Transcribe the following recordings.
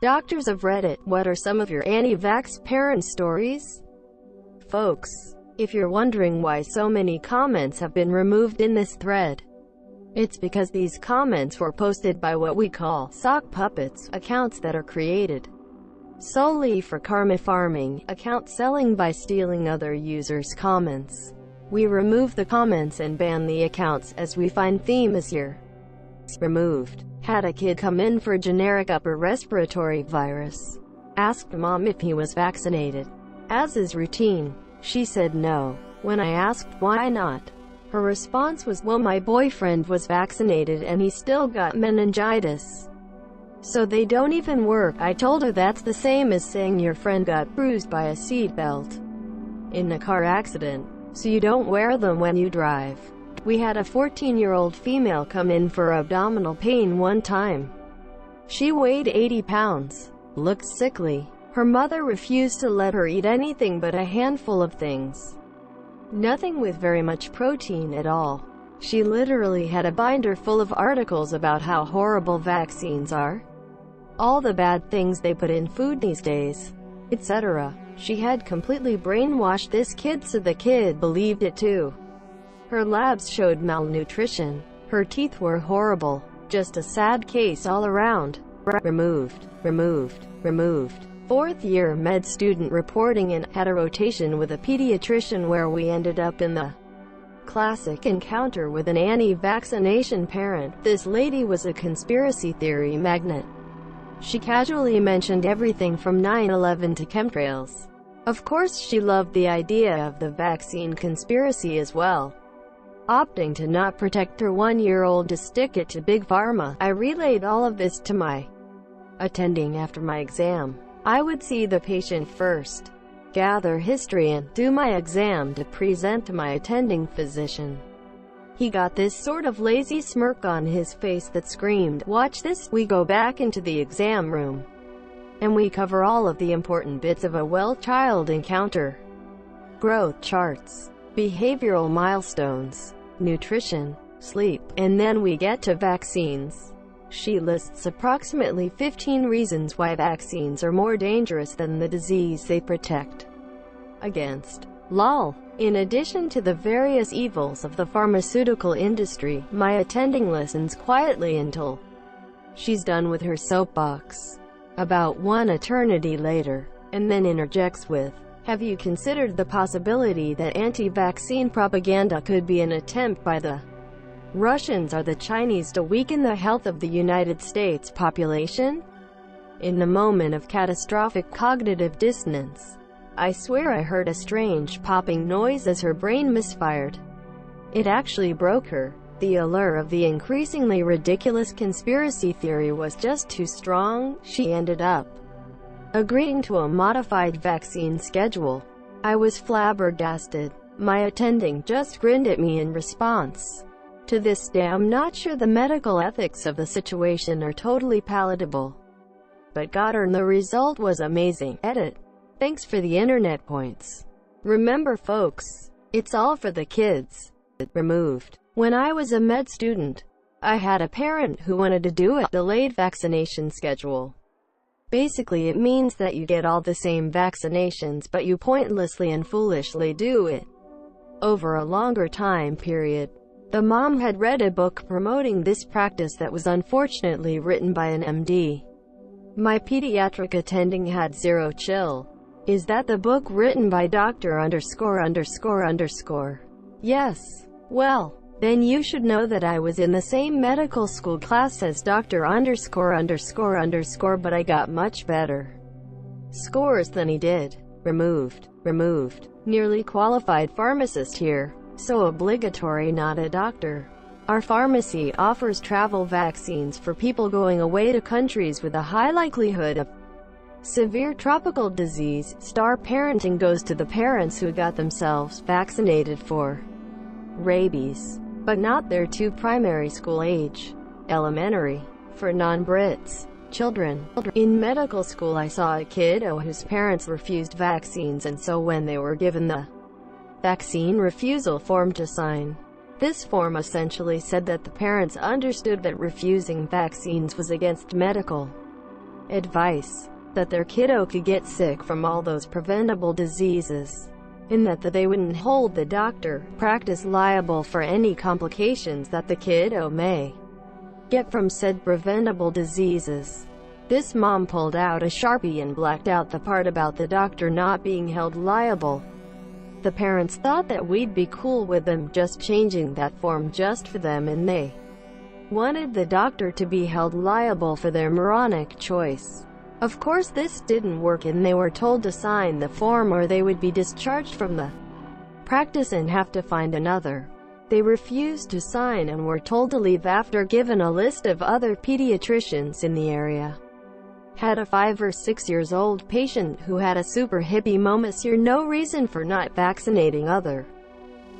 Doctors of Reddit, what are some of your anti-vax parent stories? Folks, if you're wondering why so many comments have been removed in this thread, it's because these comments were posted by what we call sock puppets, accounts that are created solely for karma farming, accounts selling by stealing other users' comments. We remove the comments and ban the accounts as we find theme is here. Removed. Had a kid come in for generic upper respiratory virus. Asked mom if he was vaccinated. As is routine, she said no. When I asked why not, her response was, well, my boyfriend was vaccinated and he still got meningitis, so they don't even work. I told her that's the same as saying your friend got bruised by a seatbelt in a car accident, so you don't wear them when you drive. We had a 14-year-old female come in for abdominal pain one time. She weighed 80 pounds, looked sickly. Her mother refused to let her eat anything but a handful of things. Nothing with very much protein at all. She literally had a binder full of articles about how horrible vaccines are, all the bad things they put in food these days, etc. She had completely brainwashed this kid, so the kid believed it too. Her labs showed malnutrition. Her teeth were horrible. Just a sad case all around. Removed. Removed. Removed. Fourth-year med student reporting in, had a rotation with a pediatrician where we ended up in the classic encounter with an anti-vaccination parent. This lady was a conspiracy theory magnet. She casually mentioned everything from 9/11 to chemtrails. Of course she loved the idea of the vaccine conspiracy as well, opting to not protect her 1-year-old to stick it to Big Pharma. I relayed all of this to my attending after my exam. I would see the patient first, gather history and do my exam to present to my attending physician. He got this sort of lazy smirk on his face that screamed, "Watch this." We go back into the exam room, and we cover all of the important bits of a well-child encounter. Growth charts, behavioral milestones, nutrition, sleep, and then we get to vaccines. She lists approximately 15 reasons why vaccines are more dangerous than the disease they protect against. Lol. In addition to the various evils of the pharmaceutical industry, my attending listens quietly until she's done with her soapbox. About one eternity later, and then interjects with, have you considered the possibility that anti-vaccine propaganda could be an attempt by the Russians or the Chinese to weaken the health of the United States population? In the moment of catastrophic cognitive dissonance, I swear I heard a strange popping noise as her brain misfired. It actually broke her. The allure of the increasingly ridiculous conspiracy theory was just too strong. She ended up agreeing to a modified vaccine schedule. I was flabbergasted. My attending just grinned at me in response. To this day I'm not sure the medical ethics of the situation are totally palatable, but got her, and the result was amazing. Edit. Thanks for the internet points. Remember folks, it's all for the kids. Removed. When I was a med student, I had a parent who wanted to do a delayed vaccination schedule. Basically it means that you get all the same vaccinations but you pointlessly and foolishly do it over a longer time period. The mom had read a book promoting this practice that was unfortunately written by an MD. My pediatric attending had zero chill. Is that the book written by Dr. ____? Yes. Well, then you should know that I was in the same medical school class as Dr. ____, but I got much better scores than he did. Removed. Removed. Nearly qualified pharmacist here. So obligatory, not a doctor. Our pharmacy offers travel vaccines for people going away to countries with a high likelihood of severe tropical disease. Star parenting goes to the parents who got themselves vaccinated for rabies, but not their two primary school age, elementary, for non-Brits children. In medical school I saw a kiddo whose parents refused vaccines, and so when they were given the vaccine refusal form to sign, this form essentially said that the parents understood that refusing vaccines was against medical advice that their kiddo could get sick from all those preventable diseases, and that they wouldn't hold the doctor practice liable for any complications that the kiddo may get from said preventable diseases. This mom pulled out a Sharpie and blacked out the part about the doctor not being held liable. The parents thought that we'd be cool with them just changing that form just for them, and they wanted the doctor to be held liable for their moronic choice. Of course this didn't work, and they were told to sign the form or they would be discharged from the practice and have to find another. They refused to sign and were told to leave after given a list of other pediatricians in the area. Had a 5 or 6 years old patient who had a super hippie monsieur no reason for not vaccinating other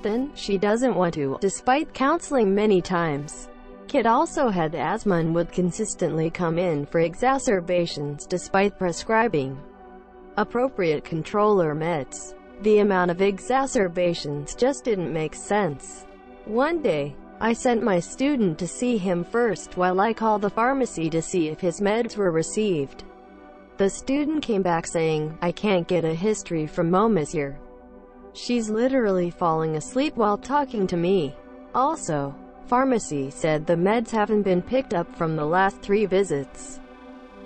than she doesn't want to, despite counseling many times. Kid also had asthma and would consistently come in for exacerbations despite prescribing appropriate controller meds. The amount of exacerbations just didn't make sense. One day, I sent my student to see him first while I called the pharmacy to see if his meds were received. The student came back saying, "I can't get a history from monsieur. She's literally falling asleep while talking to me." Also, pharmacy said the meds haven't been picked up from the last 3 visits.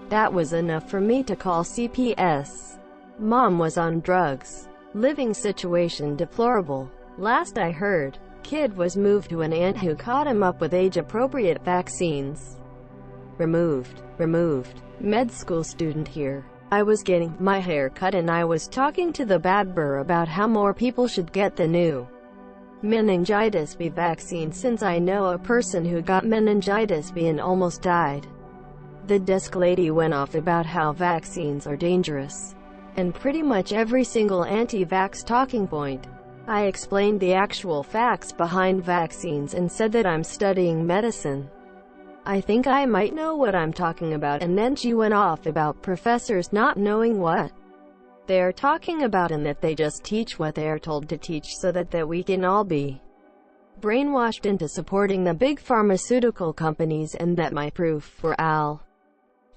That was enough for me to call CPS. Mom was on drugs. Living situation deplorable. Last I heard, kid was moved to an aunt who caught him up with age-appropriate vaccines. Removed. Med school student here. I was getting my hair cut and I was talking to the badber about how more people should get the new meningitis B vaccine since I know a person who got meningitis B and almost died. The desk lady went off about how vaccines are dangerous, and pretty much every single anti-vax talking point. I explained the actual facts behind vaccines and said that I'm studying medicine. I think I might know what I'm talking about, and then she went off about professors not knowing what they're talking about and that they just teach what they're told to teach so that we can all be brainwashed into supporting the big pharmaceutical companies, and that my proof were all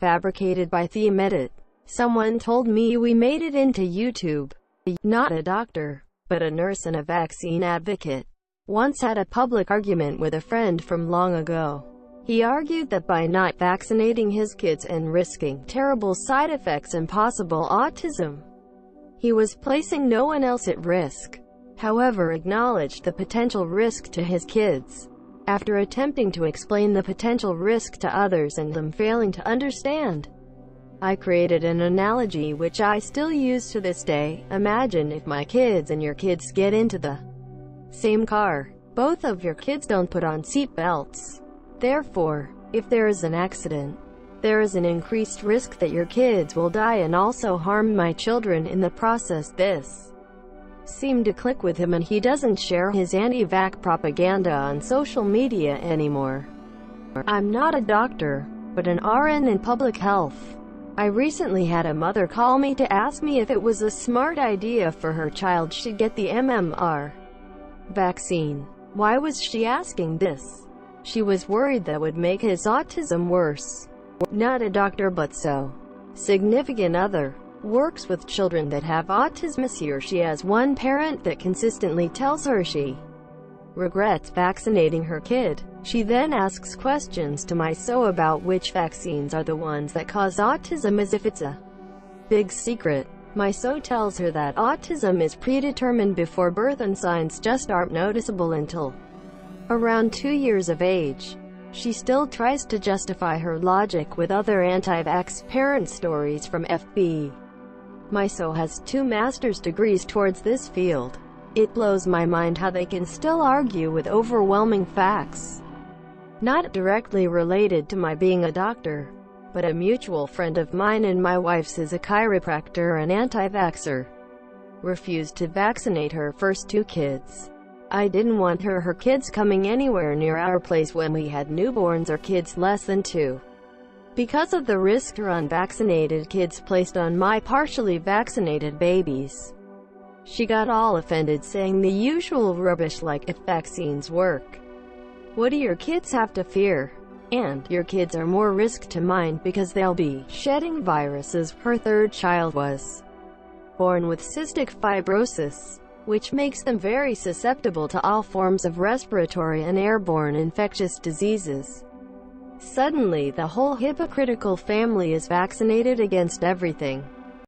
fabricated by Theomedit. Someone told me we made it into YouTube. Not a doctor, but a nurse and a vaccine advocate. Once had a public argument with a friend from long ago. He argued that by not vaccinating his kids and risking terrible side effects and possible autism, he was placing no one else at risk. However, acknowledged the potential risk to his kids. After attempting to explain the potential risk to others and them failing to understand, I created an analogy which I still use to this day. Imagine if my kids and your kids get into the same car. Both of your kids don't put on seat belts. Therefore, if there is an accident, there is an increased risk that your kids will die and also harm my children in the process. This seemed to click with him, and he doesn't share his anti-vax propaganda on social media anymore. I'm not a doctor, but an RN in public health. I recently had a mother call me to ask me if it was a smart idea for her child should get the MMR vaccine. Why was she asking this? She was worried that would make his autism worse. Not a doctor, but so significant other. Works with children that have autism. She has one parent that consistently tells her she regrets vaccinating her kid. She then asks questions to my so about which vaccines are the ones that cause autism, as if it's a big secret. My so tells her that autism is predetermined before birth and signs just aren't noticeable until around 2 years of age. She still tries to justify her logic with other anti-vax parent stories from FB. My so has 2 master's degrees towards this field. It blows my mind how they can still argue with overwhelming facts. Not directly related to my being a doctor, but a mutual friend of mine and my wife's is a chiropractor and anti-vaxxer. Refused to vaccinate her first 2 kids. I didn't want her kids coming anywhere near our place when we had newborns or kids less than 2. Because of the risk her unvaccinated kids placed on my partially vaccinated babies. She got all offended, saying the usual rubbish like, if vaccines work, what do your kids have to fear? And your kids are more risk to mine because they'll be shedding viruses. Her third child was born with cystic fibrosis, which makes them very susceptible to all forms of respiratory and airborne infectious diseases. Suddenly, the whole hypocritical family is vaccinated against everything.